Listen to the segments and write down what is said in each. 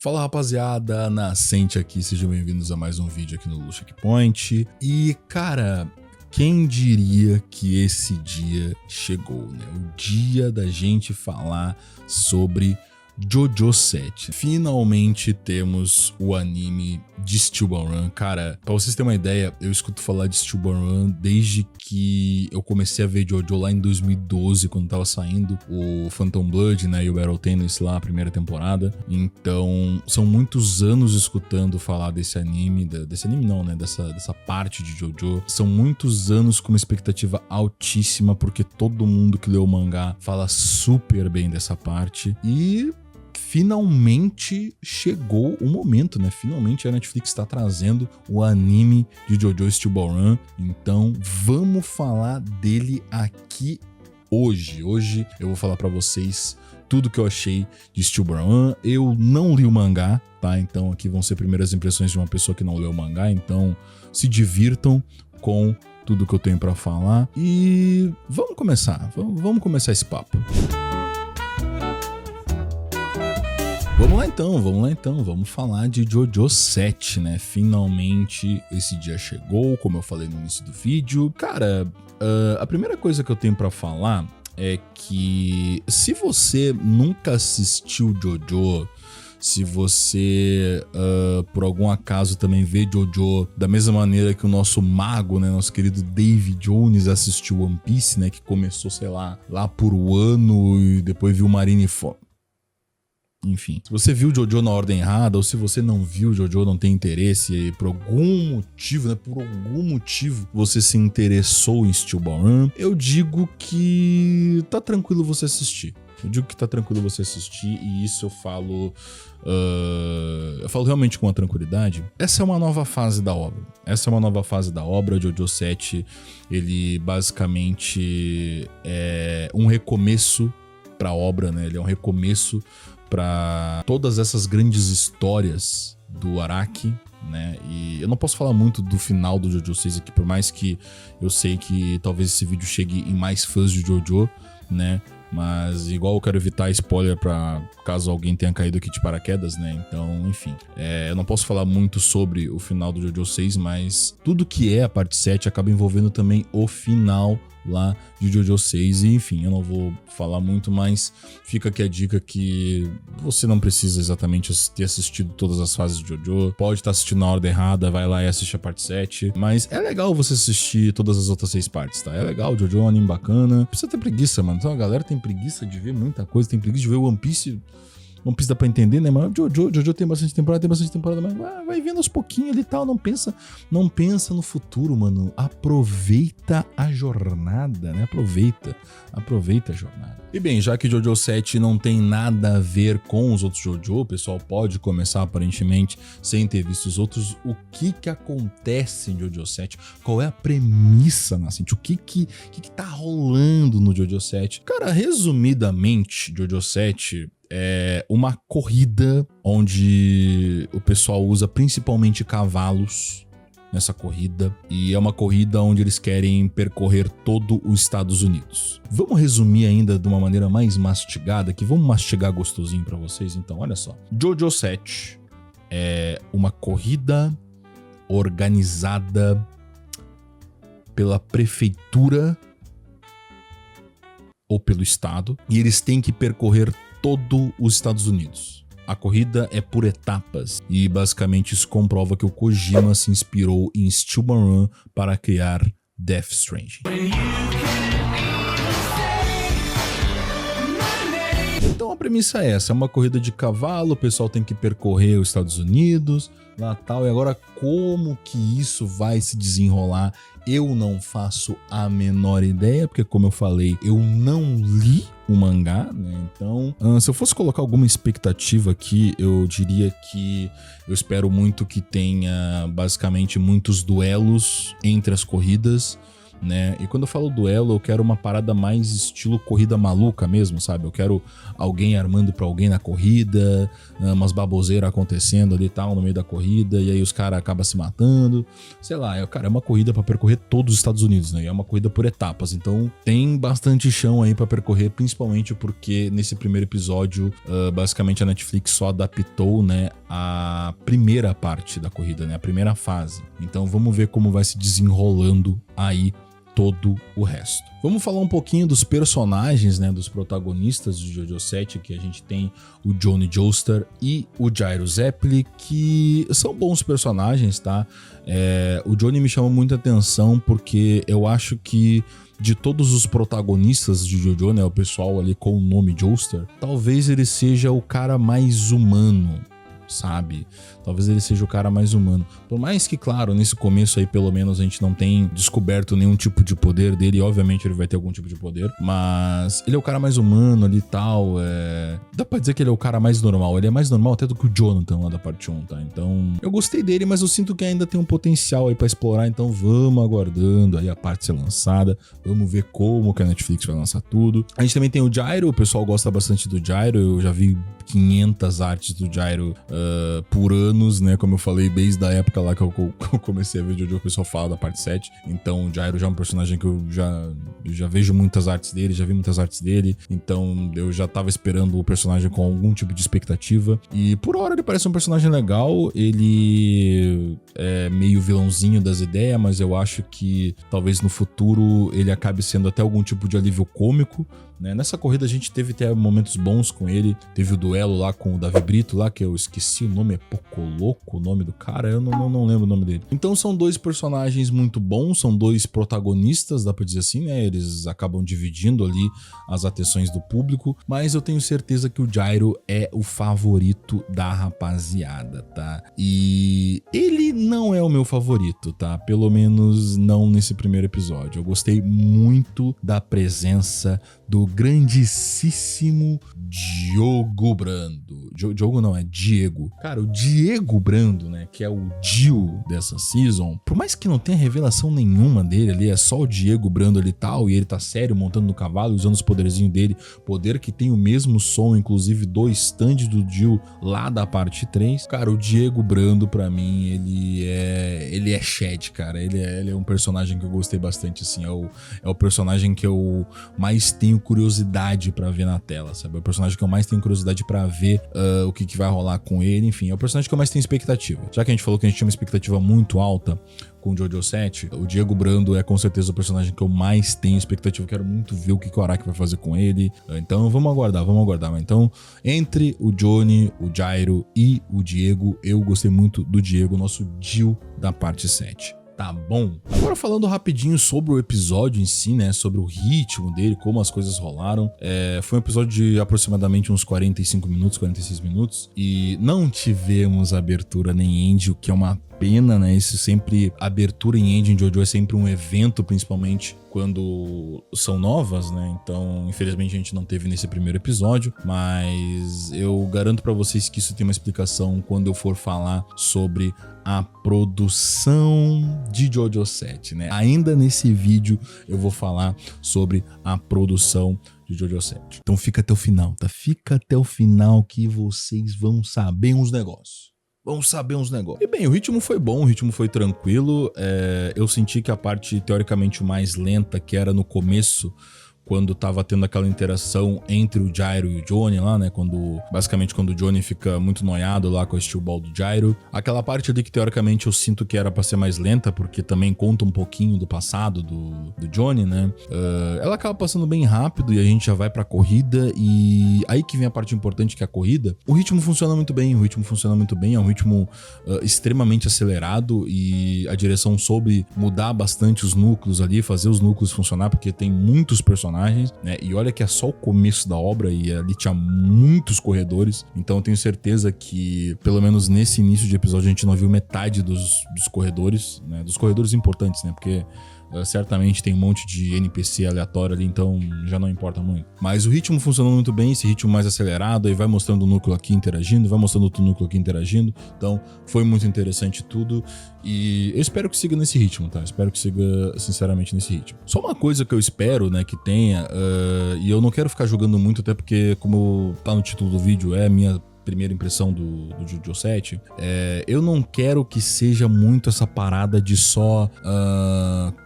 Fala rapaziada, Nascente aqui, sejam bem-vindos a mais um vídeo aqui no Lu Checkpoint. E cara, quem diria que esse dia chegou, né? O dia da gente falar sobre JoJo 7. Finalmente temos o anime de Stillborn Run. Cara, pra vocês terem uma ideia, eu escuto falar de Stillborn Run desde que eu comecei a ver JoJo lá em 2012, quando tava saindo o Phantom Blood, né, e o Battle Tennis lá, a primeira temporada. Então, são muitos anos escutando falar desse anime, dessa parte de JoJo. São muitos anos com uma expectativa altíssima, porque todo mundo que leu o mangá fala super bem dessa parte. E finalmente chegou o momento, né? Finalmente a Netflix está trazendo o anime de JoJo Stillborn Run. Então vamos falar dele aqui hoje. Hoje eu vou falar pra vocês tudo que eu achei de Stillborn Run. Eu não li o mangá, tá? Então aqui vão ser primeiras impressões de uma pessoa que não leu o mangá. Então se divirtam com tudo que eu tenho pra falar. E vamos começar. Vamos começar esse papo. Vamos lá então, vamos falar de JoJo 7, né? Finalmente esse dia chegou, como eu falei no início do vídeo. Cara, a primeira coisa que eu tenho pra falar é que se você nunca assistiu JoJo, se você, por algum acaso, também vê JoJo da mesma maneira que o nosso mago, né, nosso querido Dave Jones assistiu One Piece, né, que começou, sei lá por um ano e depois viu Marineford. Enfim, se você viu JoJo na ordem errada, ou se você não viu JoJo, não tem interesse, e por algum motivo, né, você se interessou em Stillborn Run, eu digo que tá tranquilo você assistir. E isso eu falo realmente com uma tranquilidade. Essa é uma nova fase da obra. JoJo 7, ele basicamente é um recomeço pra obra, né? Ele é um recomeço para todas essas grandes histórias do Araki, né? E eu não posso falar muito do final do JoJo 6 aqui, por mais que eu sei que talvez esse vídeo chegue em mais fãs de JoJo, né? Mas igual eu quero evitar spoiler pra caso alguém tenha caído aqui de paraquedas, né? Então, enfim. Eu não posso falar muito sobre o final do JoJo 6, mas tudo que é a parte 7 acaba envolvendo também o final lá de JoJo 6. E enfim, eu não vou falar muito, mas fica aqui a dica que você não precisa exatamente ter assistido todas as fases de JoJo. Pode estar assistindo na ordem errada, vai lá e assiste a parte 7. Mas é legal você assistir todas as outras 6 partes, tá? É legal, JoJo é um anime bacana. Precisa ter preguiça, mano. Então a galera tem preguiça de ver muita coisa, tem preguiça de ver One Piece. One Piece dá pra entender, né? Mas JoJo tem bastante temporada, mas vai vendo aos pouquinhos ali e tal. Não pensa no futuro, mano. Aproveita a jornada, né? Aproveita a jornada. E bem, já que JoJo 7 não tem nada a ver com os outros JoJo, o pessoal pode começar aparentemente sem ter visto os outros. O que acontece em JoJo 7? Qual é a premissa, Nascente? O que tá rolando no JoJo 7? Cara, resumidamente, JoJo 7 é uma corrida onde o pessoal usa principalmente cavalos nessa corrida, e é uma corrida onde eles querem percorrer todo os Estados Unidos. Vamos resumir ainda de uma maneira mais mastigada, que vamos mastigar gostosinho pra vocês. Então, olha só. JoJo 7 é uma corrida organizada pela prefeitura ou pelo estado, e eles têm que percorrer todo os Estados Unidos. A corrida é por etapas e basicamente isso comprova que o Kojima se inspirou em Stillborn Run para criar Death Stranding. Então a premissa é essa, é uma corrida de cavalo, o pessoal tem que percorrer os Estados Unidos, lá tal, e agora como que isso vai se desenrolar? Eu não faço a menor ideia, porque como eu falei, eu não li o mangá, né? Então, se eu fosse colocar alguma expectativa aqui, eu diria que eu espero muito que tenha basicamente muitos duelos entre as corridas, né? E quando eu falo duelo, eu quero uma parada mais estilo corrida maluca mesmo, sabe? Eu quero alguém armando pra alguém na corrida, umas baboseiras acontecendo ali e tal no meio da corrida, e aí os caras acabam se matando. Sei lá, cara, é uma corrida pra percorrer todos os Estados Unidos, né? E é uma corrida por etapas, então tem bastante chão aí pra percorrer, principalmente porque nesse primeiro episódio, basicamente a Netflix só adaptou, né, a primeira parte da corrida, né, a primeira fase. Então vamos ver como vai se desenrolando aí todo o resto. Vamos falar um pouquinho dos personagens, né, dos protagonistas de JoJo 7, que a gente tem o Johnny Joestar e o Gyro Zeppeli, que são bons personagens, tá? O Johnny me chama muita atenção porque eu acho que de todos os protagonistas de JoJo, né, o pessoal ali com o nome Joestar, talvez ele seja o cara mais humano, sabe? Talvez ele seja o cara mais humano. Por mais que, claro, nesse começo aí, pelo menos, a gente não tem descoberto nenhum tipo de poder dele. E, obviamente, ele vai ter algum tipo de poder. Mas ele é o cara mais humano ali e tal. Dá pra dizer que ele é o cara mais normal. Ele é mais normal até do que o Jonathan lá da parte 1, tá? Então, eu gostei dele, mas eu sinto que ainda tem um potencial aí pra explorar. Então, vamos aguardando aí a parte ser lançada. Vamos ver como que a Netflix vai lançar tudo. A gente também tem o Gyro. O pessoal gosta bastante do Gyro. Eu já vi 500 artes do Gyro por anos, né? Como eu falei, desde a época lá que eu comecei a ver JoJo, o pessoal fala da parte 7. Então, o Gyro já é um personagem que eu já vejo muitas artes dele, já vi muitas artes dele. Então, eu já tava esperando o personagem com algum tipo de expectativa. E por hora ele parece um personagem legal. Ele é meio vilãozinho das ideias, mas eu acho que talvez no futuro ele acabe sendo até algum tipo de alívio cômico, né? Nessa corrida a gente teve até momentos bons com ele. Teve o duelo lá com o Davi Brito lá, que eu esqueci o nome, é Pocoloco o nome do cara, eu não lembro o nome dele. Então são dois personagens muito bons, são dois protagonistas, dá pra dizer assim, né? Eles acabam dividindo ali as atenções do público, mas eu tenho certeza que o Gyro é o favorito da rapaziada, tá? E ele não é o meu favorito, tá? Pelo menos não nesse primeiro episódio. Eu gostei muito da presença do grandíssimo Diogo Brando. Diogo não, é Diego. Cara, o Diego Brando, né, que é o Dio dessa season, por mais que não tenha revelação nenhuma dele ali, é só o Diego Brando ali e tal, e ele tá sério montando no cavalo, usando os poderzinhos dele, poder que tem o mesmo som, inclusive do stand do Dio lá da parte 3. Cara, o Diego Brando, pra mim, ele é Shed, cara. Ele é um personagem que eu gostei bastante, assim, é o personagem que eu mais tenho curiosidade pra ver na tela, sabe? É o personagem que eu mais tenho curiosidade pra ver o que vai rolar com ele, enfim, é o personagem que eu mais tenho expectativa. Já que a gente falou que a gente tinha uma expectativa muito alta com o JoJo 7, o Diego Brando é com certeza o personagem que eu mais tenho expectativa. Eu quero muito ver o que o Araki vai fazer com ele. Então vamos aguardar. Mas então, entre o Johnny, o Gyro e o Diego, eu gostei muito do Diego, nosso Dio da parte 7. Tá bom? Agora falando rapidinho sobre o episódio em si, né? Sobre o ritmo dele, como as coisas rolaram. Foi um episódio de aproximadamente uns 45 minutos, 46 minutos. E não tivemos abertura nem end, o que é uma pena, né? Isso sempre, abertura em end em JoJo é sempre um evento, principalmente quando são novas, né? Então, infelizmente a gente não teve nesse primeiro episódio, mas eu garanto pra vocês que isso tem uma explicação quando eu for falar sobre a produção de JoJo 7, né? Ainda nesse vídeo eu vou falar sobre a produção de JoJo 7. Então fica até o final, tá? Fica até o final que vocês vão saber uns negócios. E bem, o ritmo foi bom, o ritmo foi tranquilo. Eu senti que a parte teoricamente mais lenta, que era no começo, quando tava tendo aquela interação entre o Gyro e o Johnny lá, né? Basicamente quando o Johnny fica muito noiado lá com a Steel Ball do Gyro. Aquela parte ali que teoricamente eu sinto que era pra ser mais lenta, porque também conta um pouquinho do passado do Johnny, né? Ela acaba passando bem rápido e a gente já vai pra corrida. E aí que vem a parte importante, que é a corrida. O ritmo funciona muito bem, é um ritmo extremamente acelerado, e a direção soube mudar bastante os núcleos ali, fazer os núcleos funcionar, porque tem muitos personagens, né? E olha que é só o começo da obra e ali tinha muitos corredores, então eu tenho certeza que pelo menos nesse início de episódio a gente não viu metade dos corredores, né? Dos corredores importantes, né? Porque certamente tem um monte de NPC aleatório ali, então já não importa muito. Mas o ritmo funcionou muito bem, esse ritmo mais acelerado, aí vai mostrando o núcleo aqui interagindo, vai mostrando outro núcleo aqui interagindo, então foi muito interessante tudo. E eu espero que siga nesse ritmo, tá? Espero que siga, sinceramente, nesse ritmo. Só uma coisa que eu espero, né, que tenha, e eu não quero ficar jogando muito, até porque, como tá no título do vídeo, é a minha primeira impressão do JoJo 7, eu não quero que seja muito essa parada de só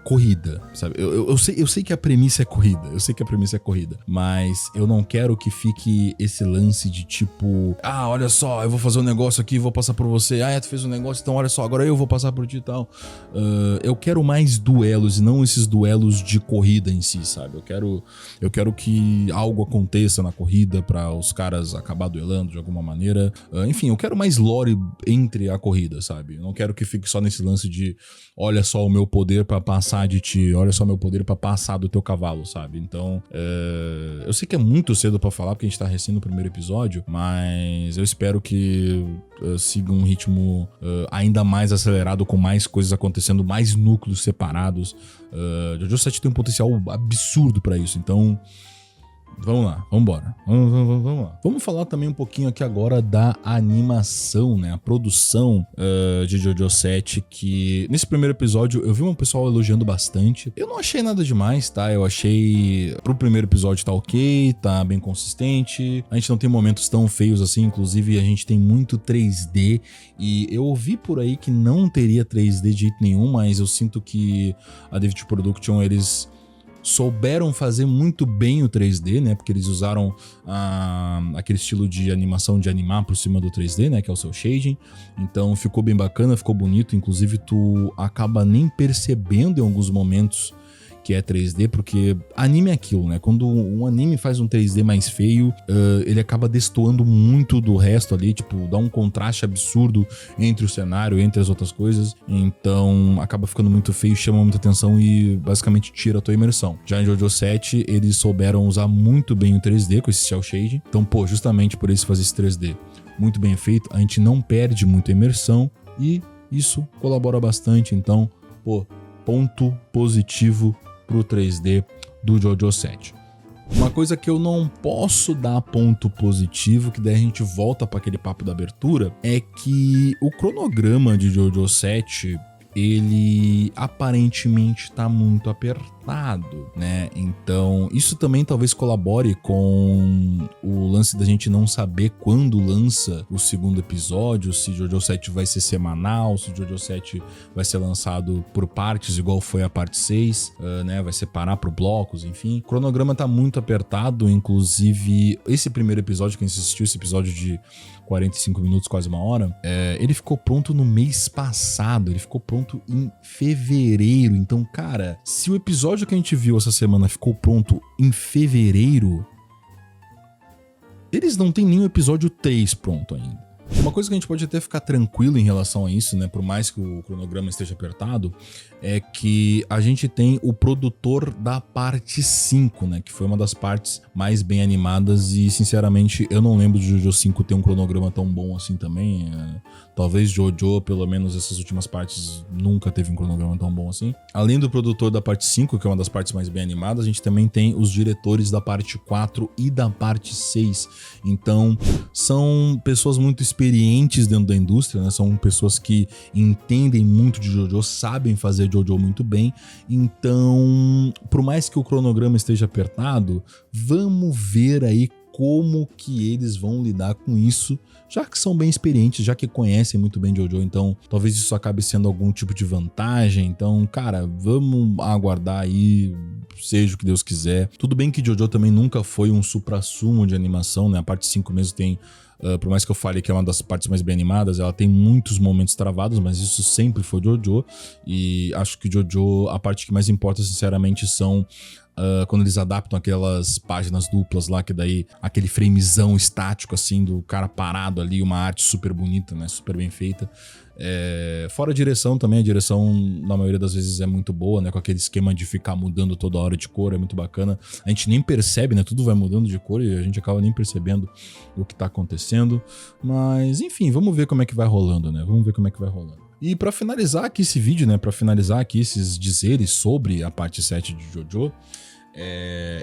corrida, sabe? Eu sei que a premissa é corrida, mas eu não quero que fique esse lance de tipo, olha só, eu vou fazer um negócio aqui, vou passar por você, tu fez um negócio, então olha só, agora eu vou passar por ti e tal. Eu quero mais duelos e não esses duelos de corrida em si, sabe? Eu quero que algo aconteça na corrida pra os caras acabar duelando de alguma maneira. Enfim, eu quero mais lore entre a corrida, sabe? Eu não quero que fique só nesse lance de olha só o meu poder pra passar de ti, olha só o meu poder pra passar do teu cavalo, sabe? Então, eu sei que é muito cedo pra falar, porque a gente tá recém no primeiro episódio, mas eu espero que siga um ritmo ainda mais acelerado, com mais coisas acontecendo, mais núcleos separados. JoJo 7 tem um potencial absurdo pra isso, então vamos lá, vambora. Vamos lá. Vamos falar também um pouquinho aqui agora da animação, né? A produção de JoJo 7, que nesse primeiro episódio eu vi um pessoal elogiando bastante. Eu não achei nada demais, tá? Eu achei pro primeiro episódio tá ok, tá bem consistente. A gente não tem momentos tão feios assim, inclusive a gente tem muito 3D. E eu ouvi por aí que não teria 3D de jeito nenhum, mas eu sinto que a David Production, eles souberam fazer muito bem o 3D, né? Porque eles usaram aquele estilo de animação de animar por cima do 3D, né? Que é o seu shading. Então ficou bem bacana, ficou bonito. Inclusive tu acaba nem percebendo em alguns momentos que é 3D, porque anime é aquilo, né? Quando um anime faz um 3D mais feio, ele acaba destoando muito do resto ali, tipo, dá um contraste absurdo entre o cenário, entre as outras coisas, então acaba ficando muito feio, chama muita atenção e basicamente tira a tua imersão. Já em JoJo 7, eles souberam usar muito bem o 3D com esse cel shading, então, justamente por eles fazer esse 3D muito bem feito, a gente não perde muito a imersão e isso colabora bastante, então, ponto positivo pro 3D do JoJo 7. Uma coisa que eu não posso dar ponto positivo, que daí a gente volta para aquele papo da abertura, é que o cronograma de JoJo 7, ele aparentemente tá muito apertado, né? Então, isso também talvez colabore com o lance da gente não saber quando lança o segundo episódio, se JoJo 7 vai ser semanal, se JoJo 7 vai ser lançado por partes, igual foi a parte 6, né? Vai separar por blocos, enfim. O cronograma tá muito apertado, inclusive esse primeiro episódio, quem assistiu esse episódio de 45 minutos, quase uma hora, ele ficou pronto no mês passado, ele ficou pronto em fevereiro. Então, cara, se o episódio que a gente viu essa semana ficou pronto em fevereiro, eles não têm nem o episódio 3 pronto ainda. Uma coisa que a gente pode até ficar tranquilo em relação a isso, né, por mais que o cronograma esteja apertado, é que a gente tem o produtor da parte 5, né, que foi uma das partes mais bem animadas e, sinceramente, eu não lembro de JoJo 5 ter um cronograma tão bom assim também. Talvez JoJo, pelo menos essas últimas partes, nunca teve um cronograma tão bom assim. Além do produtor da parte 5, que é uma das partes mais bem animadas, a gente também tem os diretores da parte 4 e da parte 6. Então, são pessoas muito experientes dentro da indústria, né? São pessoas que entendem muito de JoJo, sabem fazer JoJo muito bem. Então, por mais que o cronograma esteja apertado, vamos ver aí como que eles vão lidar com isso, já que são bem experientes, já que conhecem muito bem JoJo, então talvez isso acabe sendo algum tipo de vantagem. Então, cara, vamos aguardar aí, seja o que Deus quiser. Tudo bem que JoJo também nunca foi um suprassumo de animação, né? A parte 5 mesmo tem, por mais que eu fale que é uma das partes mais bem animadas, ela tem muitos momentos travados, mas isso sempre foi JoJo. E acho que JoJo, a parte que mais importa, sinceramente, são quando eles adaptam aquelas páginas duplas lá, que daí aquele framezão estático assim do cara parado ali, uma arte super bonita, né, super bem feita. Fora a direção também, a direção na maioria das vezes é muito boa, né, com aquele esquema de ficar mudando toda hora de cor, é muito bacana. A gente nem percebe, né, tudo vai mudando de cor e a gente acaba nem percebendo o que tá acontecendo. Mas enfim, vamos ver como é que vai rolando, né, vamos ver como é que vai rolando. E pra finalizar aqui esse vídeo, né, pra finalizar aqui esses dizeres sobre a parte 7 de JoJo,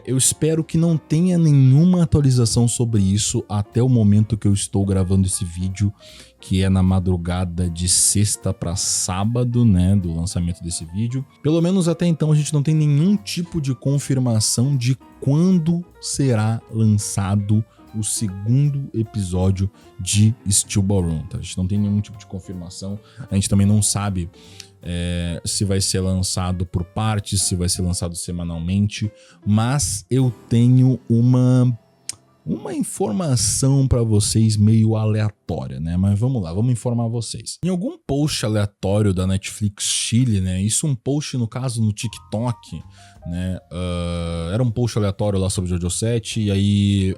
eu espero que não tenha nenhuma atualização sobre isso até o momento que eu estou gravando esse vídeo, que é na madrugada de sexta para sábado, né, do lançamento desse vídeo. Pelo menos até então a gente não tem nenhum tipo de confirmação de quando será lançado o segundo episódio de Steel Ballroom, tá? A gente não tem nenhum tipo de confirmação, a gente também não sabe se vai ser lançado por partes, se vai ser lançado semanalmente, mas eu tenho uma informação pra vocês meio aleatória, né? Mas vamos lá, vamos informar vocês. Em algum post aleatório da Netflix Chile, né? Isso um post, no caso, no TikTok, né? Era um post aleatório lá sobre JoJo 7, e aí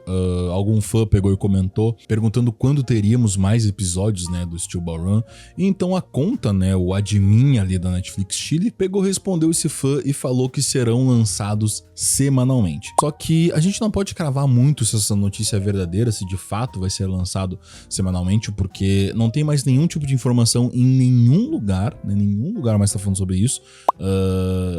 algum fã pegou e comentou, perguntando quando teríamos mais episódios, né, do Steel Ballroom. E então a conta, né, o admin ali da Netflix Chile, pegou, respondeu esse fã e falou que serão lançados semanalmente. Só que a gente não pode cravar muito se essa notícia é verdadeira, se de fato vai ser lançado semanalmente, porque não tem mais nenhum tipo de informação em nenhum lugar, né, nenhum lugar mais tá falando sobre isso.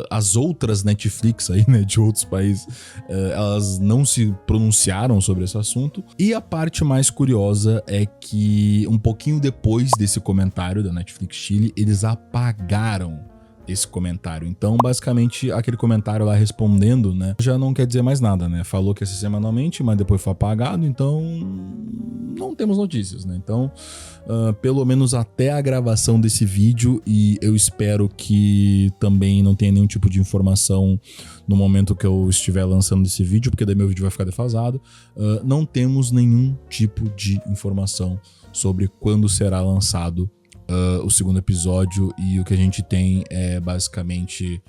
As outras Netflix aí, né, de outros países, elas não se pronunciaram sobre esse assunto. E a parte mais curiosa é que um pouquinho depois desse comentário da Netflix Chile, eles apagaram esse comentário. Então, basicamente, aquele comentário lá respondendo, né, já não quer dizer mais nada, né? Falou que ia ser semanalmente, mas depois foi apagado, então não temos notícias, né? Então, pelo menos até a gravação desse vídeo, e eu espero que também não tenha nenhum tipo de informação no momento que eu estiver lançando esse vídeo, porque daí meu vídeo vai ficar defasado, não temos nenhum tipo de informação sobre quando será lançado o segundo episódio, e o que a gente tem é basicamente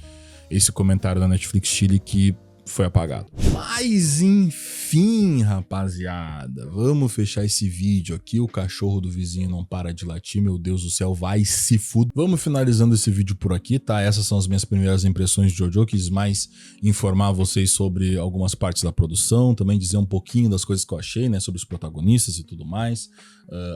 esse comentário da Netflix Chile que foi apagado. Mas enfim, rapaziada, vamos fechar esse vídeo aqui. O cachorro do vizinho não para de latir, meu Deus do céu, vai se fuder. Vamos finalizando esse vídeo por aqui, tá? Essas são as minhas primeiras impressões de JoJo. Quis mais informar vocês sobre algumas partes da produção, também dizer um pouquinho das coisas que eu achei, né, sobre os protagonistas e tudo mais.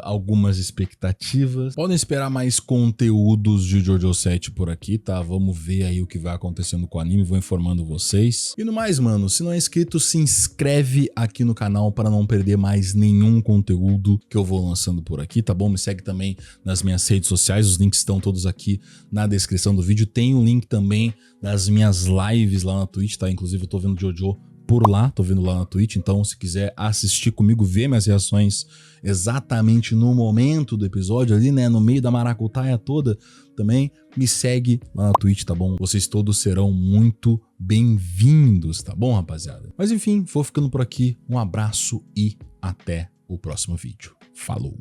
Algumas expectativas. Podem esperar mais conteúdos de JoJo 7 por aqui, tá? Vamos ver aí o que vai acontecendo com o anime, vou informando vocês. E no mais, mano, se não é inscrito, se inscreve aqui no canal para não perder mais nenhum conteúdo que eu vou lançando por aqui, tá bom? Me segue também nas minhas redes sociais, os links estão todos aqui na descrição do vídeo. Tem um link também das minhas lives lá na Twitch, tá? Inclusive eu tô vendo JoJo por lá, tô vendo lá na Twitch, então se quiser assistir comigo, ver minhas reações exatamente no momento do episódio ali, né, no meio da maracutaia toda, também me segue lá na Twitch, tá bom? Vocês todos serão muito bem-vindos, tá bom, rapaziada? Mas enfim, vou ficando por aqui, um abraço e até o próximo vídeo. Falou!